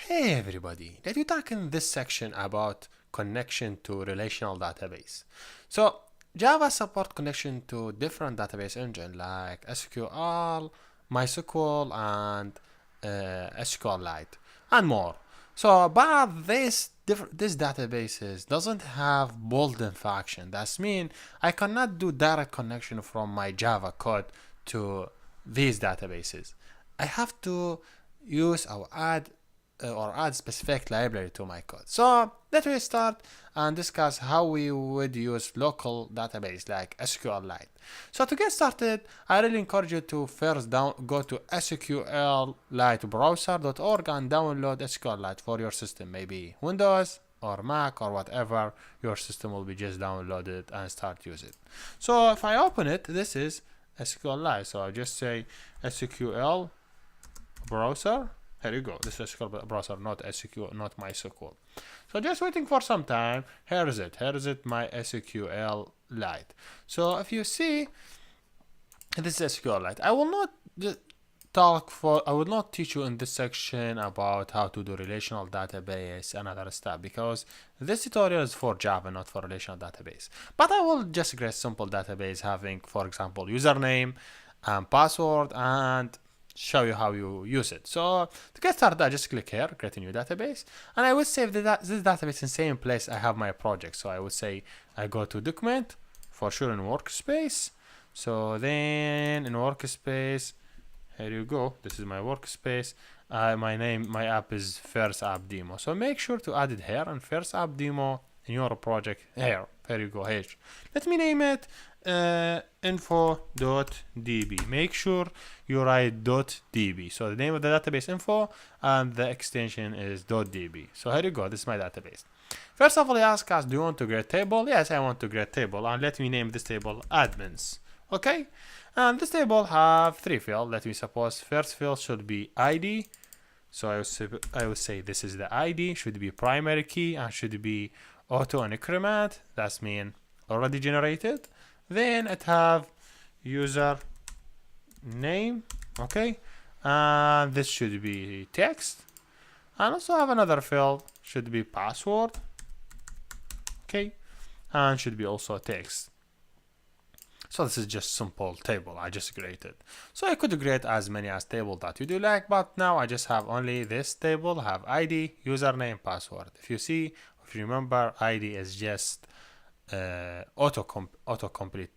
Hey everybody, let me talk in this section about connection to relational database. So Java support connection to different database engine like SQL, MySQL, and SQLite, and more. So, but this databases doesn't have built-in function. That's mean I cannot do direct connection from my Java code to these databases. I have to use or add specific library to my code. So let me start and discuss how we would use local database like SQLite. So to get started, I really encourage you to first go to sqlitebrowser.org and download SQLite for your system, maybe Windows or Mac or whatever your system will be. Just download it and start use it. So if I open it, this is SQLite. So I just say SQL browser. Here you go. This is SQL browser, not SQL, not MySQL. So just waiting for some time. Here is it. Here is it, my SQLite. So if you see, this is SQLite. I will not I will not teach you in this section about how to do relational database and other stuff, because this tutorial is for Java, not for relational database. But I will just create simple database having, for example, username and password, and show you how you use it. So to get started, I just click here, create a new database, and I would save this database in the same place I have my project. So I would say I go to document, for sure in workspace. So then in workspace, here you go. This is my workspace. My app is first app demo. So make sure to add it here and first app demo in your project here. Here you go. Here. Let me name it info.db. Make sure you write .db. So the name of the database info and the extension is .db. So here you go. This is my database. First of all, he asks us, do you want to create table? Yes, I want to create table, and let me name this table admins. Okay, and this table have 3 fields. Let me suppose first field should be ID. So I would say this is the ID, should be primary key, and should be auto increment. That's mean already generated. Then it have user name, okay, and this should be text, and also have another field should be password, okay, and should be also text. So this is just simple table I just created. So I could create as many as table that you do like, but now I just have only this table, have ID, username, password. If you remember, ID is just autocomplete.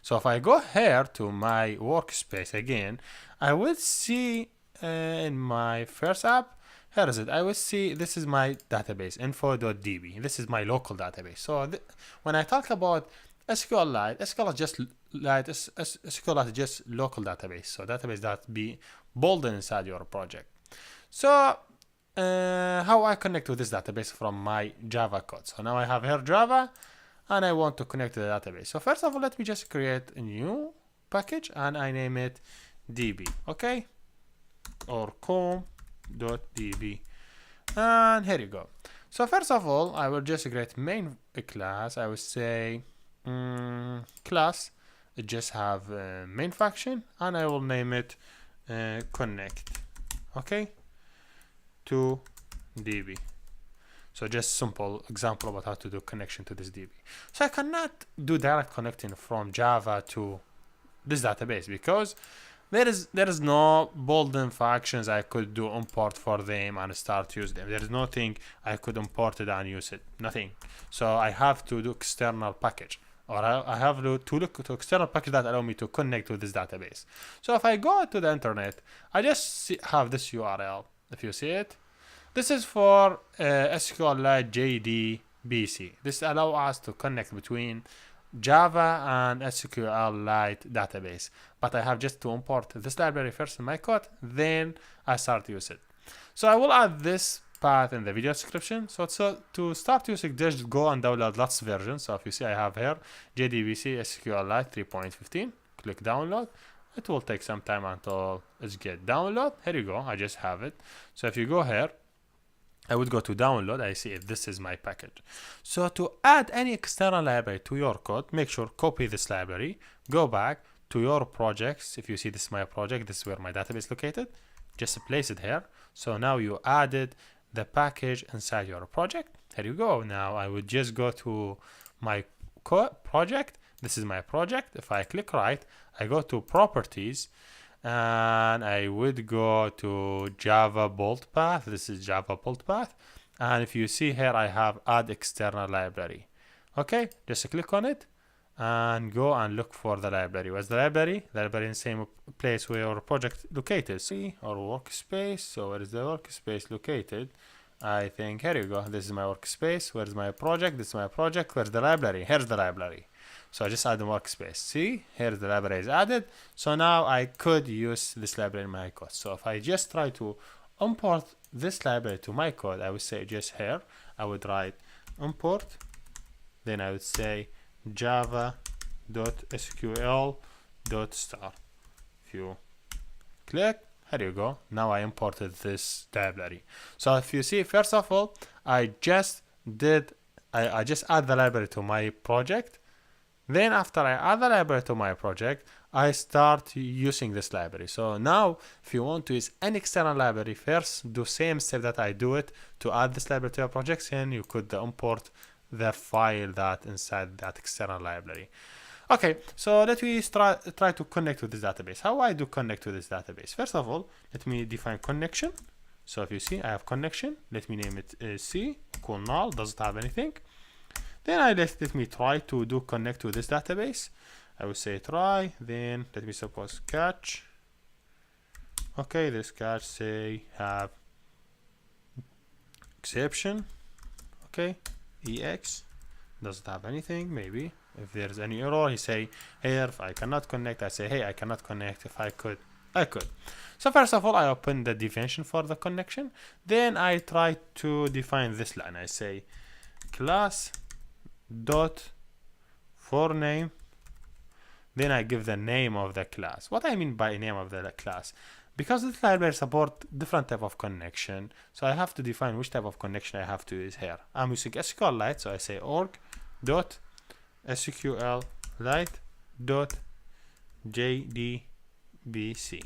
So if I go here to my workspace again, I would see in my first app, here is it. I will see this is my database info.db. This is my local database. So when I talk about SQLite is just local database. So database that be built inside your project. So how I connect to this database from my Java code. So now I have here Java, and I want to connect to the database. So first of all, let me just create a new package, and I name it db, okay, or com.db, and here you go. So first of all, I will just create main class. I will say class, it just have main function, and I will name it connect, okay, to db. So just simple example about how to do connection to this DB. So I cannot do direct connecting from Java to this database because there is no built-in functions I could do import for them and start use them. There is nothing I could import it and use it. Nothing. So I have to do external package, or I have to look to external package that allow me to connect to this database. So if I go to the internet, I just have this URL. If you see it. This is for SQLite JDBC. This allows us to connect between Java and SQLite database. But I have just to import this library first in my code, then I start to use it. So I will add this path in the video description. So to start using, just go and download lots of versions. So if you see, I have here JDBC SQLite 3.15. Click download. It will take some time until it gets download. Here you go. I just have it. So if you go here, I would go to download. I see if this is my package. So to add any external library to your code, make sure copy this library, go back to your projects. If you see this is my project, this is where my database is located. Just place it here. So now you added the package inside your project. Here you go. Now I would just go to my project. This is my project. If I click right, I go to properties and I would go to Java bolt path. This is Java bolt path. And if you see here, I have add external library. Okay, just click on it and go and look for the library. Where's the library? The library in the same place where your project located. See, or workspace. So where is the workspace located? I think here you go. This is my workspace. Where's my project? This is my project. Where's the library? Here's the library. So I just add the workspace. See, here's the library is added. So now I could use this library in my code. So if I just try to import this library to my code, I would say just here, I would write import, then I would say java.sql.star. If you click, here you go. Now I imported this library. So if you see, first of all, I just add the library to my project. Then after I add the library to my project, I start using this library. So now if you want to use an external library, first do same step that I do it to add this library to your project, and you could import the file that inside that external library. Okay, so let me try to connect with this database. How I do connect with this database? First of all, let me define connection. So if you see, I have connection. Let me name it C, equal null, doesn't have anything. Then let me try to do connect to this database. I will say try, then let me suppose catch. Okay, this catch say have exception. Okay, EX doesn't have anything. Maybe if there's any error, he say here if I cannot connect, I say hey, I cannot connect. If I could, I could. So first of all, I open the definition for the connection. Then I try to define this line. I say class dot for name, then I give the name of the class. What I mean by name of the class, because this library support different type of connection, so I have to define which type of connection I have to use here. I'm using SQLite, so I say org dot SQLite dot JDBC.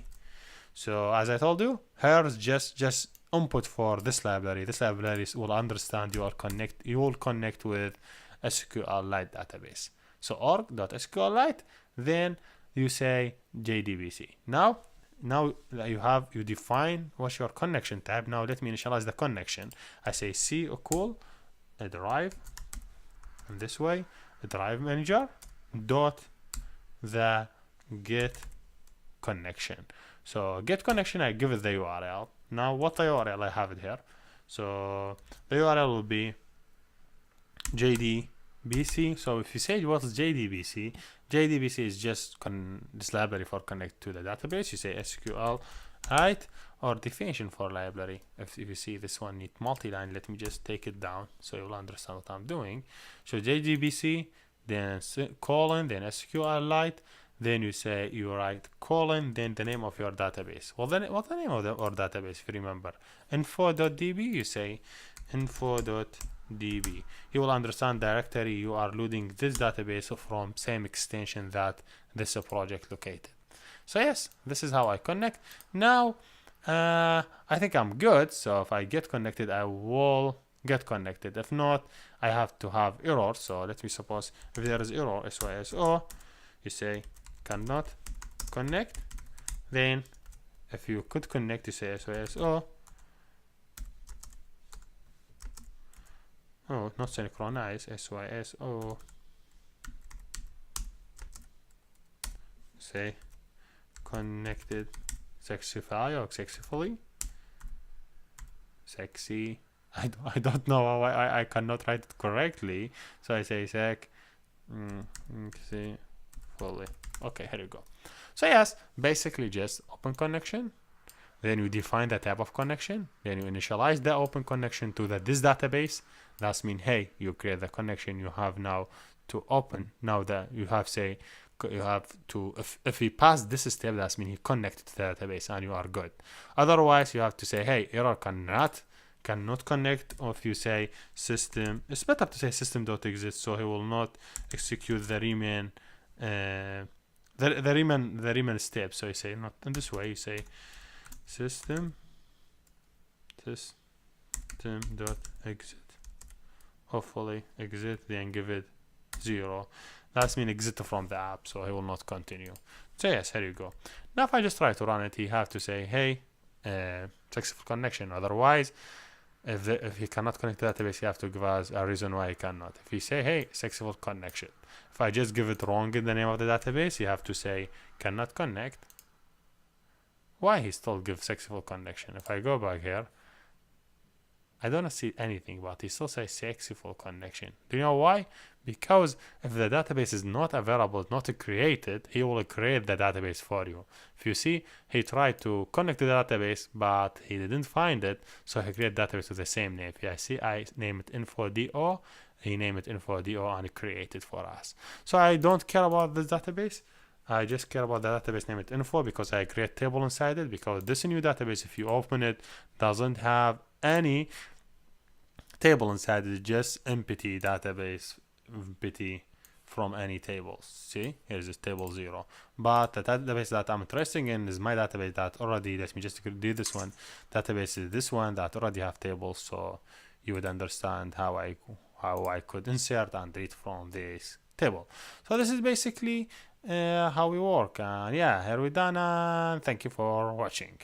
So as I told you, here's just input for this library. This library will understand you will connect with SQLite database. So org.sqlite, then you say JDBC. Now you define what's your connection type. Now let me initialize the connection. I say C equal a drive, and this way a drive manager dot the get connection. So get connection, I give it the URL. Now what the URL, I have it here. So the URL will be JDBC. So if you say what is JDBC, JDBC is just this library for connect to the database. You say SQLite or definition for library. If you see this one need multi-line, let me just take it down so you'll understand what I'm doing. So JDBC, then colon, then SQLite, then you write colon, then the name of your database. Well, then what's the name of our database? If you remember, info.db, you say info.db. You will understand directory you are loading this database from same extension that this project located. So yes, this is how I connect. Now I think I'm good. So if I get connected, I will get connected. If not, I have to have error. So let me suppose if there is error SYSO, you say cannot connect. Then if you could connect, you say SYSO. Oh, not synchronize, SYSO. Say connected successfully or successfully. Sexy. I don't know how I cannot write it correctly. So I say fully. Okay, here you go. So yes, basically just open connection. Then you define the type of connection. Then you initialize the open connection to this database. That's mean, hey, you create the connection. You have now to open. Now that you have to, if you pass this step, that's mean you connect to the database and you are good. Otherwise, you have to say, hey, error cannot connect. Or if you say system, it's better to say system.exist, so he will not execute the remain the remain step. So you say not in this way. You say system system.exit. Hopefully exit, then give it 0. That's mean exit from the app, so he will not continue. So yes, here you go. Now if I just try to run it, he have to say, hey, successful connection. Otherwise, if he cannot connect to the database, you have to give us a reason why he cannot. If you say, hey, successful connection. If I just give it wrong in the name of the database, you have to say, cannot connect. Why he still gives successful connection? If I go back here, I don't see anything, but he still says successful connection. Do you know why? Because if the database is not available, not created, he will create the database for you. If you see, he tried to connect to the database, but he didn't find it, so he created database with the same name. If I see, I name it info.do, he named it info.do and create it for us. So I don't care about this database. I just care about the database name it info because I create table inside it, because this new database, if you open it, doesn't have any table inside it, just empty database, empty from any tables. See, here's this table 0. But the database that I'm interested in is my database that already, let me just do this one. Database is this one that already have tables, so you would understand how I could insert and delete from this table. So this is basically how we work. And yeah, here we're done, and thank you for watching.